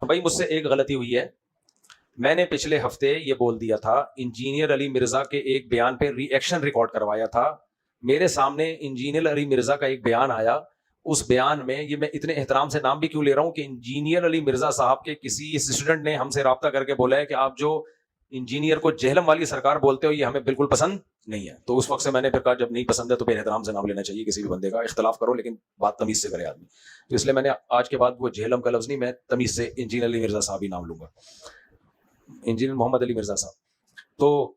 بھائی مجھ سے ایک غلطی ہوئی ہے. میں نے پچھلے ہفتے یہ بول دیا تھا, انجینئر علی مرزا کے ایک بیان پہ ری ایکشن ریکارڈ کروایا تھا. میرے سامنے انجینئر علی مرزا کا ایک بیان آیا, اس بیان میں یہ میں اتنے احترام سے نام بھی کیوں لے رہا ہوں کہ انجینئر علی مرزا صاحب کے کسی اسٹوڈنٹ نے ہم سے رابطہ کر کے بولا ہے کہ آپ جو انجینئر کو جہلم والی سرکار بولتے ہو یہ ہمیں بالکل پسند نہیں ہے. تو اس وقت سے میں نے پھر کہا جب نہیں پسند ہے تو پھر احترام سے نام لینا چاہیے کسی بھی بندے کا, اختلاف کرو لیکن بات تمیز سے کرے آدمی. تو اس لیے میں نے آج کے بعد وہ جہلم کا لفظ نہیں, میں تمیز سے انجینئر علی مرزا صاحب ہی نام لوں گا, انجینئر محمد علی مرزا صاحب. تو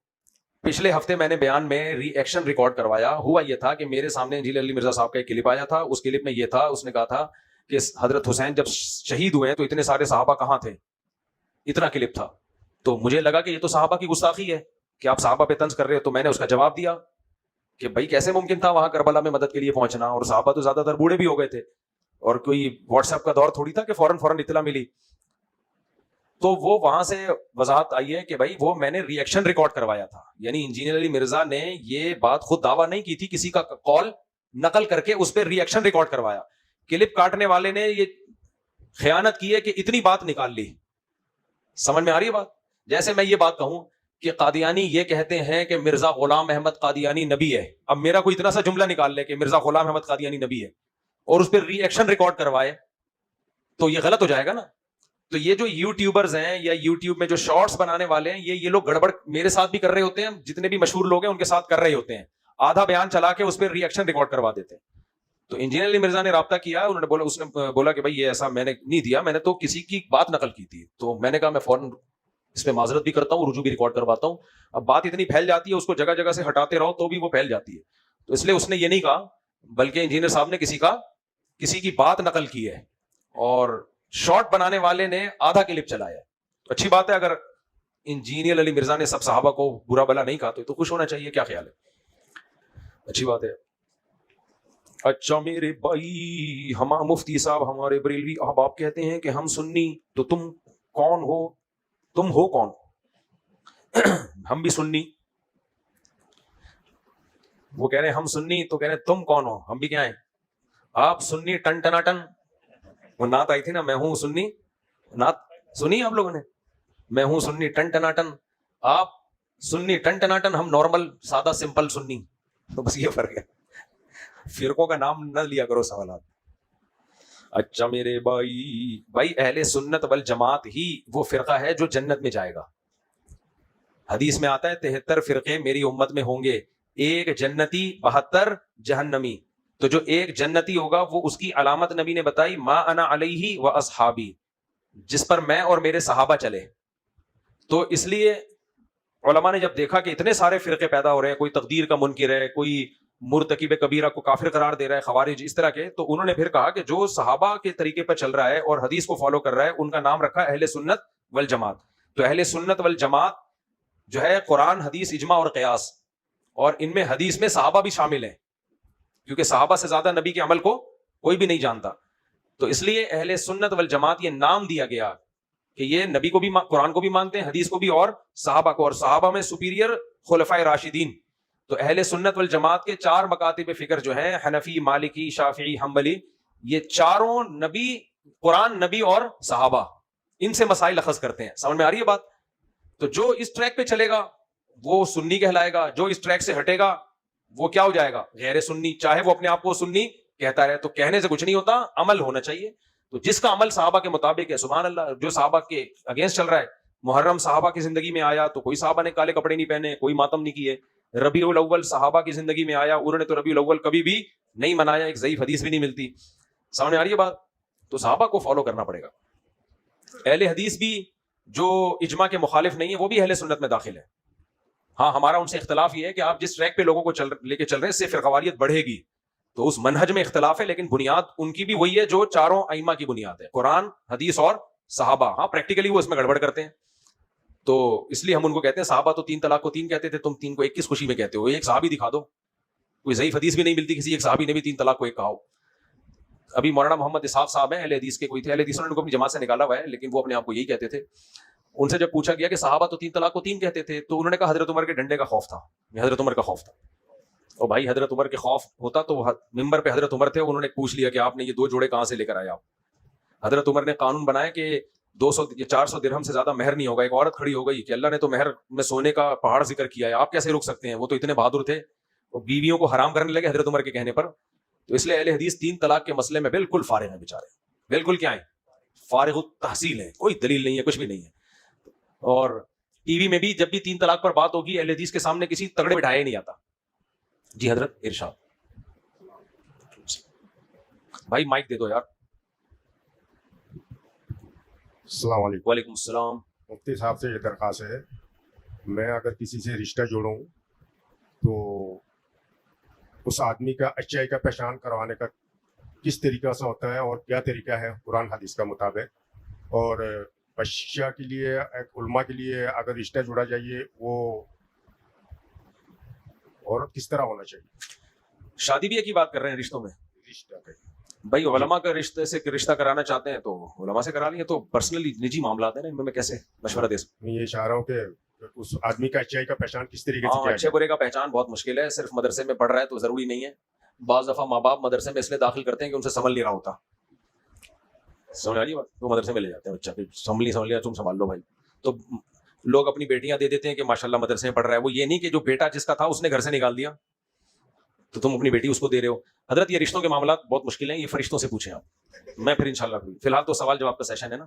پچھلے ہفتے میں نے بیان میں ری ایکشن ریکارڈ کروایا. ہوا یہ تھا کہ میرے سامنے انجینئر علی مرزا صاحب کا ایک کلپ آیا تھا. اس کلپ میں یہ تھا, اس نے کہا تھا کہ حضرت حسین جب شہید ہوئے تو اتنے سارے صحابہ کہاں تھے, اتنا کلپ تھا. تو مجھے لگا کہ یہ تو صحابہ کی گستاخی ہے کہ آپ صحابہ پہ طنز کر رہے ہو. تو میں نے اس کا جواب دیا کہ بھائی کیسے ممکن تھا وہاں کربلا میں مدد کے لیے پہنچنا, اور صحابہ تو زیادہ تر بوڑھے بھی ہو گئے تھے, اور کوئی واٹس ایپ کا دور تھوڑی تھا کہ فوراً اطلاع ملی. تو وہ وہاں سے وضاحت آئی ہے کہ بھائی وہ میں نے ری ایکشن ریکارڈ کروایا تھا. یعنی انجینئر علی مرزا نے یہ بات خود دعویٰ نہیں کی تھی, کسی کا کال نقل کر کے اس پہ ری ایکشن ریکارڈ کروایا. کلپ کاٹنے والے نے یہ خیانت کی ہے کہ اتنی بات نکال لی. سمجھ میں آ رہی ہے بات؟ جیسے میں یہ بات کہوں کہ قادیانی یہ کہتے ہیں کہ مرزا غلام احمد قادیانی نبی ہے, اب میرا کوئی اتنا سا جملہ نکال لے کہ مرزا غلام احمد قادیانی نبی ہے اور اس پہ ری ایکشن ریکارڈ کروائے, تو یہ غلط ہو جائے گا نا. تو یہ جو یوٹیوبرز ہیں یا یوٹیوب میں جو شارٹس بنانے والے ہیں, یہ لوگ گڑبڑ میرے ساتھ بھی کر رہے ہوتے ہیں, جتنے بھی مشہور لوگ ہیں ان کے ساتھ کر رہے ہوتے ہیں. آدھا بیان چلا کے اس پہ ری ایکشن ریکارڈ کروا دیتے ہیں. تو انجینئر علی مرزا نے رابطہ کیا, انہوں نے بولا, اس نے بولا کہ بھائی یہ ایسا میں نے نہیں دیا, میں نے تو کسی کی بات نقل کی تھی. تو میں نے کہا میں فوراً اس پہ معذرت بھی کرتا ہوں, رجوع بھی ریکارڈ کرواتا ہوں. اب بات اتنی پھیل جاتی ہے, اس کو جگہ جگہ سے ہٹاتے رہو تو بھی وہ پھیل جاتی ہے. تو اس لیے اس نے یہ نہیں کہا, بلکہ انجینئر صاحب نے کسی کی بات نقل کی ہے, اور شارٹ بنانے والے نے آدھا کلپ چلایا ہے. تو اچھی بات ہے, اگر انجینئر علی مرزا نے سب صحابہ کو برا بلا نہیں کہا تو خوش ہونا چاہیے. کیا خیال ہے؟ اچھی بات ہے. اچھا میرے بھائی, ہمارے مفتی صاحب ہمارے بریلوی احباب کہتے ہیں کہ ہم سنی, تو تم کون ہو؟ تم ہو کون؟ ہم بھی سنی. وہ کہہ رہے ہیں ہم سنی, تو کہہ رہے ہیں تم کون ہو؟ ہم بھی کیا ہیں؟ آپ سنی ٹن ٹناٹن. وہ نعت آئی تھی نا, میں ہوں سنی, نعت سنی آپ لوگوں نے؟ میں ہوں سنی ٹن ٹناٹن, آپ سنی ٹن ٹناٹن, ہم نارمل سادہ سمپل سنی. تو بس یہ فرق ہے. فرقوں کا نام نہ لیا کرو سوالات. اچھا میرے بھائی اہل سنت والجماعت ہی وہ فرقہ ہے جو جنت میں جائے گا. حدیث میں آتا ہے 73 فرقے میری امت میں ہوں گے, ایک جنتی 72 جہنمی. تو جو ایک جنتی ہوگا وہ اس کی علامت نبی نے بتائی, ما انا علیہ و اصحابی, جس پر میں اور میرے صحابہ چلے. تو اس لیے علماء نے جب دیکھا کہ اتنے سارے فرقے پیدا ہو رہے ہیں, کوئی تقدیر کا منکر ہے, کوئی مرتکب کبیرہ کو کافر قرار دے رہا ہے, خوارج اس طرح کے, تو انہوں نے پھر کہا کہ جو صحابہ کے طریقے پر چل رہا ہے اور حدیث کو فالو کر رہا ہے ان کا نام رکھا اہل سنت والجماعت. تو اہل سنت والجماعت جو ہے قرآن, حدیث, اجماع اور قیاس, اور ان میں حدیث میں صحابہ بھی شامل ہیں, کیونکہ صحابہ سے زیادہ نبی کے عمل کو کوئی بھی نہیں جانتا. تو اس لیے اہل سنت والجماعت یہ نام دیا گیا کہ یہ نبی کو بھی, قرآن کو بھی مانتے ہیں, حدیث کو بھی, اور صحابہ کو, اور صحابہ میں سپیریئر خلفائے راشدین. تو اہل سنت والجماعت کے 4 مکاتب فکر جو ہیں, حنفی, مالکی, شافعی, حنبلی, یہ چاروں نبی, قرآن, نبی اور صحابہ, ان سے مسائل اخذ کرتے ہیں. سمجھ میں آ رہی ہے بات؟ تو جو اس ٹریک پہ چلے گا وہ سنی کہلائے گا, جو اس ٹریک سے ہٹے گا وہ کیا ہو جائے گا؟ غیر سنی. چاہے وہ اپنے آپ کو سنی کہتا رہے, تو کہنے سے کچھ نہیں ہوتا, عمل ہونا چاہیے. تو جس کا عمل صحابہ کے مطابق ہے, سبحان اللہ, جو صحابہ کے اگینسٹ چل رہا ہے, محرم صحابہ کی زندگی میں آیا تو کوئی صحابہ نے کالے کپڑے نہیں پہنے, کوئی ماتم نہیں کیے. ربیع الاول صحابہ کی زندگی میں آیا, انہوں نے تو ربیع الاول کبھی بھی نہیں منایا, ایک ضعیف حدیث بھی نہیں ملتی. سامنے آ رہی ہے بات؟ تو صحابہ کو فالو کرنا پڑے گا. اہل حدیث بھی جو اجماع کے مخالف نہیں ہے وہ بھی اہل سنت میں داخل ہے. ہاں ہمارا ان سے اختلاف یہ ہے کہ آپ جس ٹریک پہ لوگوں کو لے کے چل رہے ہیں, اس سے فرقواریت بڑھے گی, تو اس منہج میں اختلاف ہے, لیکن بنیاد ان کی بھی وہی ہے جو چاروں ائمہ کی بنیاد ہے, قرآن, حدیث اور صحابہ. ہاں پریکٹیکلی وہ اس میں گڑبڑ کرتے ہیں, تو اس لیے ہم ان کو کہتے ہیں صحابہ تو 3 طلاق کو 3 کہتے تھے, تم 3 کو 1 کس خوشی میں کہتے ہو؟ ایک صحابی دکھا دو, کوئی ضعیف حدیث بھی نہیں ملتی کسی ایک صحابی نے بھی 3 طلاق کو 1 کہا ہو. ابھی مولانا محمد اسحاق صاحب ہیں, اہل حدیث کے کوئی تھے, اہل حدیث نے ان کو اپنی جماعت سے نکالا ہوا ہے, لیکن وہ اپنے آپ کو یہی کہتے تھے. ان سے جب پوچھا گیا کہ صحابہ تو 3 طلاق کو 3 کہتے تھے, تو انہوں نے کہا حضرت عمر کے ڈنڈے کا خوف تھا, حضرت عمر کا خوف تھا. اور بھائی حضرت عمر کے خوف ہوتا تو ممبر پہ حضرت عمر تھے, انہوں نے پوچھ لیا کہ آپ نے یہ 2 جوڑے کہاں سے لے کر آئے آپ؟ حضرت عمر نے قانون بنایا کہ 200 یا 400 درہم سے زیادہ مہر نہیں ہوگا. ایک عورت کھڑی ہو گئی کہ اللہ نے تو مہر میں سونے کا پہاڑ ذکر کیا ہے, آپ کیسے روک سکتے ہیں؟ وہ تو اتنے بہادر تھے, وہ بیویوں کو حرام کرنے لگے حضرت عمر کے کہنے پر. تو اس لیے اہل حدیث 3 طلاق کے مسئلے میں بالکل فارغ ہیں بیچارے, بالکل کیا ہیں, فارغ التحصیل ہے, کوئی دلیل نہیں ہے, کچھ بھی نہیں ہے. اور ٹی وی میں بھی جب بھی 3 طلاق پر بات ہوگی اہل حدیث کے سامنے کسی تگڑے بٹھایا ہی نہیں آتا. جی حضرت ارشاد. بھائی مائک دے دو یار. السلام علیکم. وعلیکم السلام. مفتی صاحب سے یہ درخواست ہے, میں اگر کسی سے رشتہ جوڑوں تو اس آدمی کا اچائی کا پہچان کروانے کا کس طریقہ سے ہوتا ہے اور کیا طریقہ ہے قرآن حدیث کا مطابق, اور بچہ کے لیے علماء کے لیے اگر رشتہ جوڑا جائے وہ عورت کس طرح ہونا چاہیے؟ شادی بیاہ کی بات کر رہے ہیں رشتوں میں. رشتہ کا بھائی علماء کا رشتے سے رشتہ کرانا چاہتے ہیں تو علماء سے کرا لیں, تو پرسنلی نجی معاملات ہیں نا, ان میں کیسے مشورہ دے سکتا میں یہ چاہ رہا ہوں کہ اس آدمی کا اچائی کا پہچان کس طریقے سے ہوں. کیا اچھے برے کا پہچان بہت مشکل ہے, صرف مدرسے میں پڑھ رہا ہے تو ضروری نہیں ہے. بعض دفعہ ماں باپ مدرسے میں اس لیے داخل کرتے ہیں کہ ان سے سنبھل نہیں رہا ہوتا, سمجھ آ رہی بات, وہ مدرسے میں لے جاتے ہیں بچہ, پھر سنبھل لیا تم سنبھال لو بھائی. تو لوگ اپنی بیٹیاں دے دیتے ہیں کہ ماشاء اللہ مدرسے میں پڑھ رہا ہے, وہ یہ نہیں کہ جو بیٹا جس کا تھا اس نے گھر سے نکال دیا تو تم اپنی بیٹی اس کو دے رہے ہو. حضرت یہ رشتوں کے معاملات بہت مشکل ہیں, یہ فرشتوں سے پوچھیں آپ, میں پھر انشاءاللہ. فی الحال تو سوال جواب کا سیشن ہے نا.